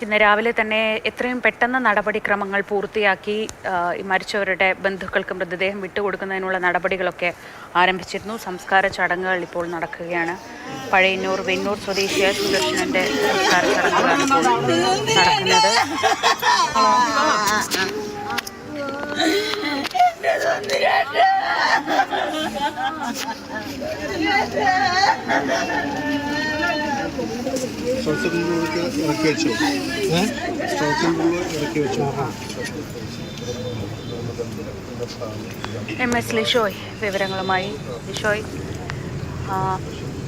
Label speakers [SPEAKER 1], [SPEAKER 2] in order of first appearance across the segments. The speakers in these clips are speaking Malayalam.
[SPEAKER 1] ഇന്ന് രാവിലെ തന്നെ എത്രയും പെട്ടെന്ന് നടപടിക്രമങ്ങൾ പൂർത്തിയാക്കി മരിച്ചവരുടെ ബന്ധുക്കൾക്ക് മൃതദേഹം വിട്ടുകൊടുക്കുന്നതിനുള്ള നടപടികളൊക്കെ ആരംഭിച്ചിരുന്നു. സംസ്കാര ചടങ്ങുകൾ ഇപ്പോൾ നടക്കുകയാണ്. പഴയന്നൂർ വെന്നൂർ സ്വദേശിയായ സുദർശനന്റെ സംസ്കാര ചടങ്ങുകളാണ് ഇപ്പോൾ നടക്കുന്നത്. MS ലിഷോയ് വിവരങ്ങളുമായി. ലിഷോയ്,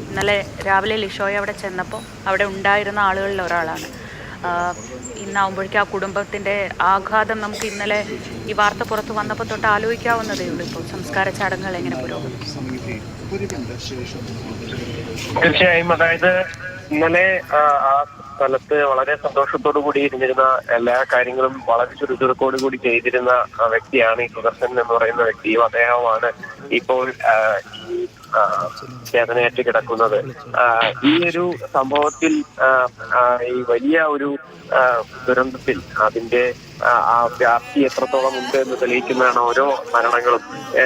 [SPEAKER 1] ഇന്നലെ രാവിലെ ലിഷോയ് അവിടെ ചെന്നപ്പോൾ അവിടെ ഉണ്ടായിരുന്ന ആളുകളിൽ ഒരാളാണ്. ഇന്നാവുമ്പോഴേക്കും ആ കുടുംബത്തിൻ്റെ ആഘാതം നമുക്ക് ഇന്നലെ ഈ വാർത്ത പുറത്ത് വന്നപ്പോൾ തൊട്ട് ആലോചിക്കാവുന്നതേ ഉള്ളൂ. ഇപ്പോൾ സംസ്കാര ചടങ്ങുകൾ എങ്ങനെ പുരോഗമിക്കും?
[SPEAKER 2] തീർച്ചയായും, അതായത് ഇന്നലെ ആ സ്ഥലത്ത് വളരെ സന്തോഷത്തോടു കൂടി ഇരുന്നിരുന്ന എല്ലാ കാര്യങ്ങളും വളരെ ചുറുചുറുക്കോടു കൂടി ചെയ്തിരുന്ന വ്യക്തിയാണ് ഈ സുദർശൻ എന്ന് പറയുന്ന വ്യക്തിയും അദ്ദേഹമാണ് ഇപ്പോൾ വേദനയേറ്റ് കിടക്കുന്നത്. ഈ ഒരു സംഭവത്തിൽ ഈ വലിയ ഒരു ദുരന്തത്തിൽ അതിന്റെ ആ വ്യാപ്തി എത്രത്തോളം ഉണ്ട് എന്ന് തെളിയിക്കുന്നതാണ് ഓരോ മരണങ്ങളും.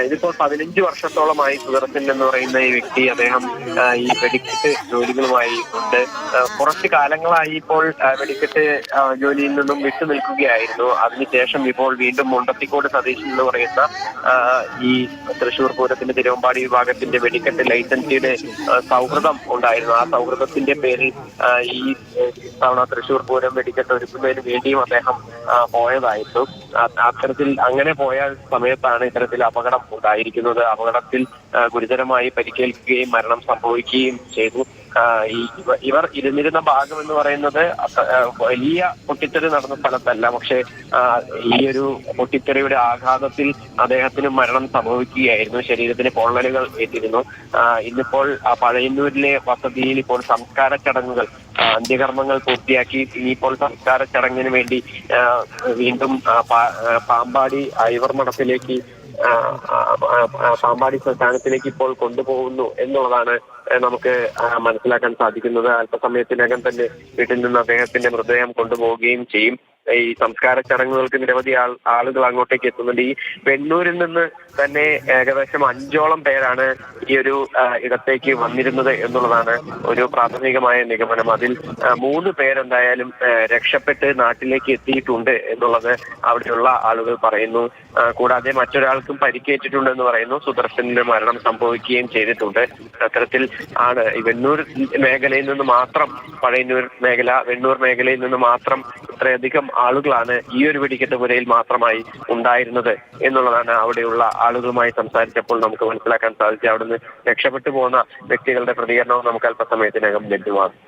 [SPEAKER 2] ഇതിപ്പോൾ 15 വർഷത്തോളമായി സുദർശൻ എന്ന് പറയുന്ന ഈ വ്യക്തി അദ്ദേഹം ഈ വെടിക്കെട്ട് ജോലികളുമായി ഉണ്ട്. കുറച്ചു കാലങ്ങളായി ഇപ്പോൾ വെടിക്കെട്ട് ജോലിയിൽ നിന്നും വിട്ടു നിൽക്കുകയായിരുന്നു. അതിനുശേഷം ഇപ്പോൾ വീണ്ടും മുണ്ടത്തിക്കോട് സതീശൻ എന്ന് പറയുന്ന ഈ തൃശൂർ പൂരത്തിന്റെ തിരുവമ്പാടി വിഭാഗത്തിന്റെ വെടിക്കെട്ട് ലൈസൻസിയുടെ സൗഹൃദം ഉണ്ടായിരുന്നു. ആ സൗഹൃദത്തിന്റെ പേരിൽ ഈ തവണ തൃശൂർ പൂരം വെടിക്കെട്ട് ഒരുക്കുന്നതിന് വേണ്ടിയും അദ്ദേഹം പോയതായിരുന്നു. അത്തരത്തിൽ അങ്ങനെ പോയ സമയത്താണ് ഇത്തരത്തിൽ അപകടം ഉണ്ടായിരിക്കുന്നത്. അപകടത്തിൽ ഗുരുതരമായി പരിക്കേൽക്കുകയും മരണം സംഭവിക്കുകയും ചെയ്തു. ഇവർ ഇരുന്നിരുന്ന ഭാഗം എന്ന് പറയുന്നത് വലിയ പൊട്ടിത്തെറി നടന്ന സ്ഥലത്തല്ല. പക്ഷെ ഈ ഒരു പൊട്ടിത്തെറിയുടെ ആഘാതത്തിൽ അദ്ദേഹത്തിന് മരണം സംഭവിക്കുകയായിരുന്നു. ശരീരത്തിന് പൊള്ളലുകൾ ഏറ്റിരുന്നു. ഇന്നിപ്പോൾ പഴയന്നൂരിലെ വസതിയിൽ ഇപ്പോൾ സംസ്കാര ചടങ്ങുകൾ, അന്ത്യകർമ്മങ്ങൾ പൂർത്തിയാക്കി ഇനിയിപ്പോൾ സംസ്കാര ചടങ്ങിന് വേണ്ടി വീണ്ടും പാമ്പാടി ഐവർ മഠത്തിലേക്ക് പാമ്പാടി ശ്മശാനത്തിലേക്ക് ഇപ്പോൾ കൊണ്ടുപോകുന്നു എന്നുള്ളതാണ് നമുക്ക് മനസ്സിലാക്കാൻ സാധിക്കുന്നത്. അല്പസമയത്തിനകം തന്നെ വീട്ടിൽ നിന്ന് അദ്ദേഹത്തിന്റെ മൃതദേഹം കൊണ്ടുപോവുകയും ചെയ്യും. ഈ സംസ്കാര ചടങ്ങുകൾക്ക് നിരവധി ആളുകൾ അങ്ങോട്ടേക്ക് എത്തുന്നുണ്ട്. ഈ വെണ്ണൂരിൽ നിന്ന് തന്നെ ഏകദേശം 5ഓളം പേരാണ് ഈ ഒരു ഇടത്തേക്ക് വന്നിരുന്നത് എന്നുള്ളതാണ് ഒരു പ്രാഥമികമായ നിഗമനം. അതിൽ 3 പേരെന്തായാലും രക്ഷപ്പെട്ട് നാട്ടിലേക്ക് എത്തിയിട്ടുണ്ട് എന്നുള്ളത് അവിടെയുള്ള ആളുകൾ പറയുന്നു. കൂടാതെ മറ്റൊരാൾക്കും പരിക്കേറ്റിട്ടുണ്ടെന്ന് പറയുന്നു. സുദർശന്റെ മരണം സംഭവിക്കുകയും ചെയ്തിട്ടുണ്ട്. അത്തരത്തിൽ ആണ് ഈ വെണ്ണൂർ മേഖലയിൽ നിന്ന് മാത്രം, പഴയന്നൂർ മേഖല, വെണ്ണൂർ മേഖലയിൽ നിന്ന് മാത്രം ഇത്രയധികം ആളുകളാണ് ഈ ഒരു വെടിക്കെട്ട് പുരയിൽ മാത്രമായി ഉണ്ടായിരുന്നത് എന്നുള്ളതാണ് അവിടെയുള്ള ആളുകളുമായി സംസാരിച്ചപ്പോൾ നമുക്ക് മനസ്സിലാക്കാൻ സാധിച്ചത്. അവിടുന്ന് രക്ഷപ്പെട്ടു പോകുന്ന വ്യക്തികളുടെ പ്രതികരണവും നമുക്ക് അല്പസമയത്തിനകം ലഭ്യമാകും.